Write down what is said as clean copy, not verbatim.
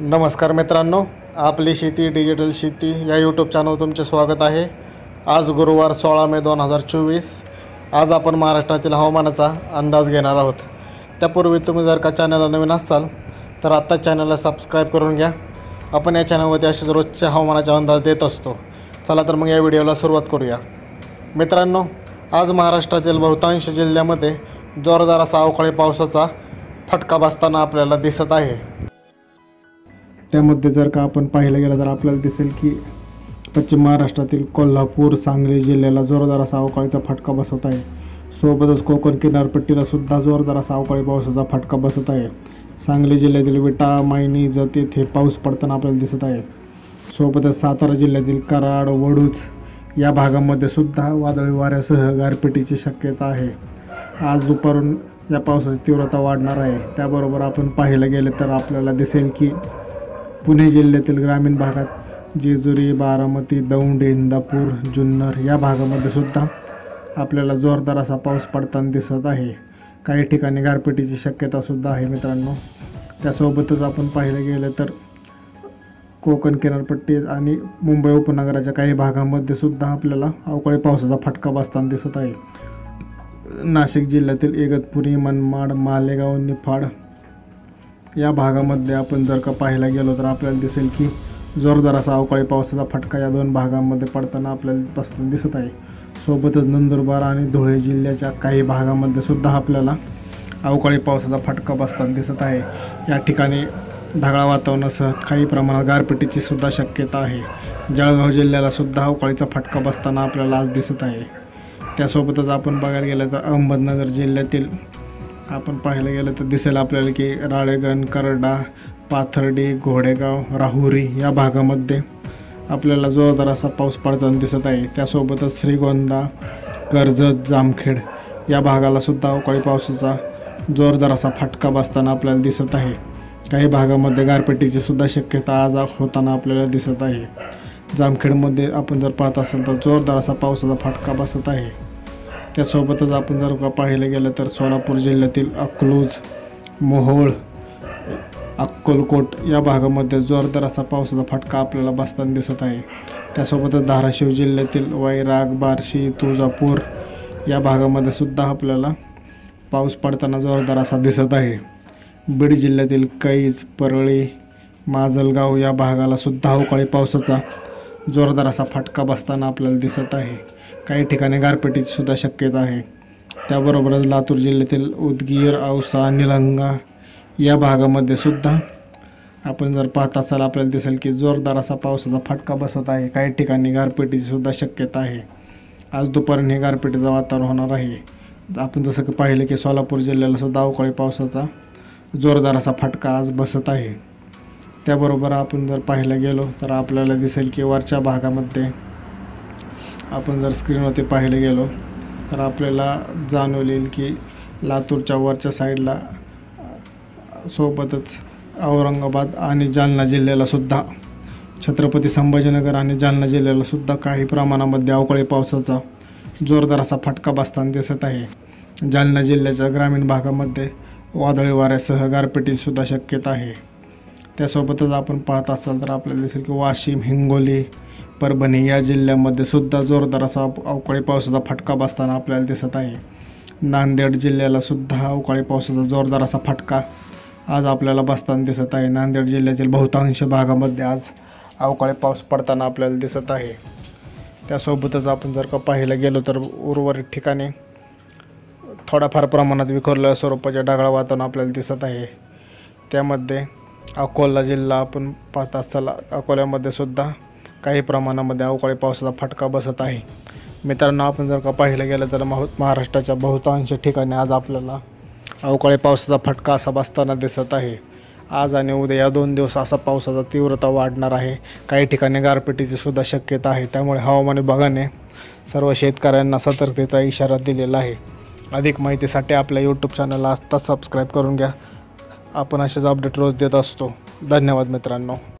नमस्कार मित्रांनो, आपली शेती डिजिटल शेती या यूट्यूब चॅनलवर तुमचे स्वागत आहे। आज गुरुवार 16 मे 2024। आज आपण महाराष्ट्रातील हवामानाचा अंदाज घेणार आहोत। त्यापूर्वी तुम्ही जर का चॅनलला नवीन असाल तर आता चॅनलला सबस्क्राइब करून घ्या। आपण या चॅनलवरती असेच रोजचे हवामानाचे अंदाज देत असतो। चला तर मग या व्हिडिओला सुरुवात करूया। मित्रांनो, आज महाराष्ट्रातील बहुतांश जिल्ह्यामध्ये जोरदार असा अवकाळी पावसाचा फटका बसताना आपल्याला दिसत आहे। त्यामध्ये जर का आपण पाहिलं गेलं तर आपल्याला दिसेल की पश्चिम महाराष्ट्रातील कोल्हापूर, सांगली जिल्ह्याला जोरदार असा अवकाळीचा फटका बसत आहे। सोबतच कोकण किनारपट्टीला सुद्धा जोरदार असा अवकाळी पावसाचा फटका बसत आहे। सांगली जिल्ह्यातील विटा, मायणी, जत येथे पाऊस पडताना आपल्याला दिसत आहे। सोबतच सातारा जिल्ह्यातील कराड, वडूज या भागामध्ये सुद्धा वादळी वाऱ्यासह गारपिटीची शक्यता आहे। आज दुपारून या पावसाची तीव्रता वाढणार आहे। त्याबरोबर आपण पाहिलं गेलं तर आपल्याला दिसेल की पुणे जिल्ह्यातील ग्रामीण भागात जेजुरी, बारामती, दौंड, इंदापूर, जुन्नर या भागामध्ये सुद्धा आपल्याला जोरदार असा पाऊस पडताना दिसत आहे। काही ठिकाणी गारपिटीची शक्यता सुद्धा आहे मित्रांनो। त्यासोबतच आपण पाहिलं गेलं तर कोकण किनारपट्टी आणि मुंबई उपनगराच्या काही भागांमध्ये सुद्धा आपल्याला अवकाळी पावसाचा फटका बसताना दिसत आहे। नाशिक जिल्ह्यातील इगतपुरी, मनमाड, मालेगाव, निफाड या भागामध्ये आपण जर का पाहायला गेलो तर आपल्याला दिसेल की जोरदार असा अवकाळी पावसाचा फटका या दोन भागांमध्ये पडताना आपल्याला बसताना दिसत आहे। सोबतच नंदुरबार आणि धुळे जिल्ह्याच्या काही भागामध्ये सुद्धा आपल्याला अवकाळी पावसाचा फटका बसताना दिसत आहे। या ठिकाणी ढगाळ वातावरणासह काही प्रमाणात गारपिटीची सुद्धा शक्यता आहे। जळगाव जिल्ह्याला सुद्धा अवकाळीचा फटका बसताना आपल्याला आज दिसत आहे। त्यासोबतच आपण बघायला गेलं तर अहमदनगर जिल्ह्यातील आपण पाहायला गेलं तर दिसेल आपल्याला की राळेगण, करडा, पाथर्डी, घोडेगाव, राहुरी या भागामध्ये आपल्याला जोरदार असा पाऊस पडताना दिसत आहे। त्यासोबतच श्रीगोंदा, कर्जत, जामखेड या भागाला सुद्धा अवकाळी पावसाचा जोरदार असा फटका बसताना आपल्याला दिसत आहे। काही भागामध्ये गारपिटीची सुद्धा शक्यता आज होताना आपल्याला दिसत आहे। जामखेडमध्ये आपण जर पाहत असाल तर जोरदार असा पावसाचा फटका बसत आहे। त्यासोबतच आपण जर का पाहिलं गेलं तर सोलापूर जिल्ह्यातील अकलूज, मोहोळ, अक्कलकोट या भागामध्ये जोरदार असा पावसाचा फटका आपल्याला बसताना दिसत आहे। त्यासोबतच धाराशिव जिल्ह्यातील वैराग, बार्शी, तुळजापूर या भागामध्ये सुद्धा आपल्याला पाऊस पडताना जोरदार असा दिसत आहे। बीड जिल्ह्यातील कैज, परळी, माजलगाव या भागाला सुद्धा अवकाळी पावसाचा जोरदार असा फटका बसताना आपल्याला दिसत आहे। काही ठिकाणी गारपिटीची सुद्धा शक्यता आहे। त्याबरोबरच लातूर जिल्ह्यातील उदगीर, औसा, निलंगा या भागामध्ये सुद्धा आपण जर पाहत असाल आपल्याला दिसेल की जोरदार असा पावसाचा फटका बसत आहे। काही ठिकाणी गारपिटीची सुद्धा शक्यता आहे। आज दुपारी गारपिटीचं वातावरण होणार आहे। आपण जसं की पाहिलं की सोलापूर जिल्ह्याला सुद्धा अवकाळी पावसाचा जोरदार असा फटका आज बसत आहे। त्याबरोबर आपण जर पाहायला गेलो तर आपल्याला दिसेल की वरच्या भागामध्ये आपण जर स्क्रीनवरती पाहायला गेलो तर आपल्याला जाणवेल की लातूरच्या वरच्या साईडला सोबतच औरंगाबाद आणि जालना जिल्ह्याला सुद्धा, छत्रपती संभाजीनगर आणि जालना जिल्ह्याला सुद्धा काही प्रमाणामध्ये अवकाळी पावसाचा जोरदार असा फटका बसताना दिसत आहे। जालना जिल्ह्याच्या ग्रामीण भागामध्ये वादळी वाऱ्यासह गारपिटीची सुद्धा शक्यता आहे। त्यासोबतच आपण पाहत असाल तर आपल्याला दिसेल की वाशिम, हिंगोली, परभणी या जिल्ह्यामध्ये सुद्धा जोरदार असा अवकाळी पावसाचा फटका बसताना आपल्याला दिसत आहे। नांदेड जिल्ह्याला सुद्धा अवकाळी पावसाचा जोरदार असा फटका आज आपल्याला बसताना दिसत आहे। नांदेड जिल्ह्यातील बहुतांश भागामध्ये आज अवकाळी पाऊस पडताना आपल्याला दिसत आहे। त्यासोबतच आपण जर का पाहायला गेलो तर उर्वरित ठिकाणी थोडाफार प्रमाणात विखुरलेल्या स्वरूपाचे ढगाळ वातावरण आपल्याला दिसत आहे। त्यामध्ये अकोला जिल्हा आपण पाहत असाल, अकोल्यामध्ये सुद्धा काही प्रमाणामध्ये अवकाळी पावसाचा फटका बसत आहे। मित्रांनो, आपण जर का पाहिलं गेलं तर महाराष्ट्राच्या बहुतांश ठिकाणी आज आपल्याला अवकाळी पावसाचा फटका असा बसताना दिसत आहे। आज आणि उद्या या 2 दिवस असा पावसाचा तीव्रता वाढणार आहे। काही ठिकाणी गारपिटीची सुद्धा शक्यता आहे। त्यामुळे हवामान विभागाने सर्व शेतकऱ्यांना सतर्कतेचा इशारा दिलेला आहे। अधिक माहितीसाठी आपल्या यूट्यूब चॅनलला आत्ताच सबस्क्राईब करून घ्या। आपण असेच अपडेट रोज देत असतो। धन्यवाद मित्रांनो।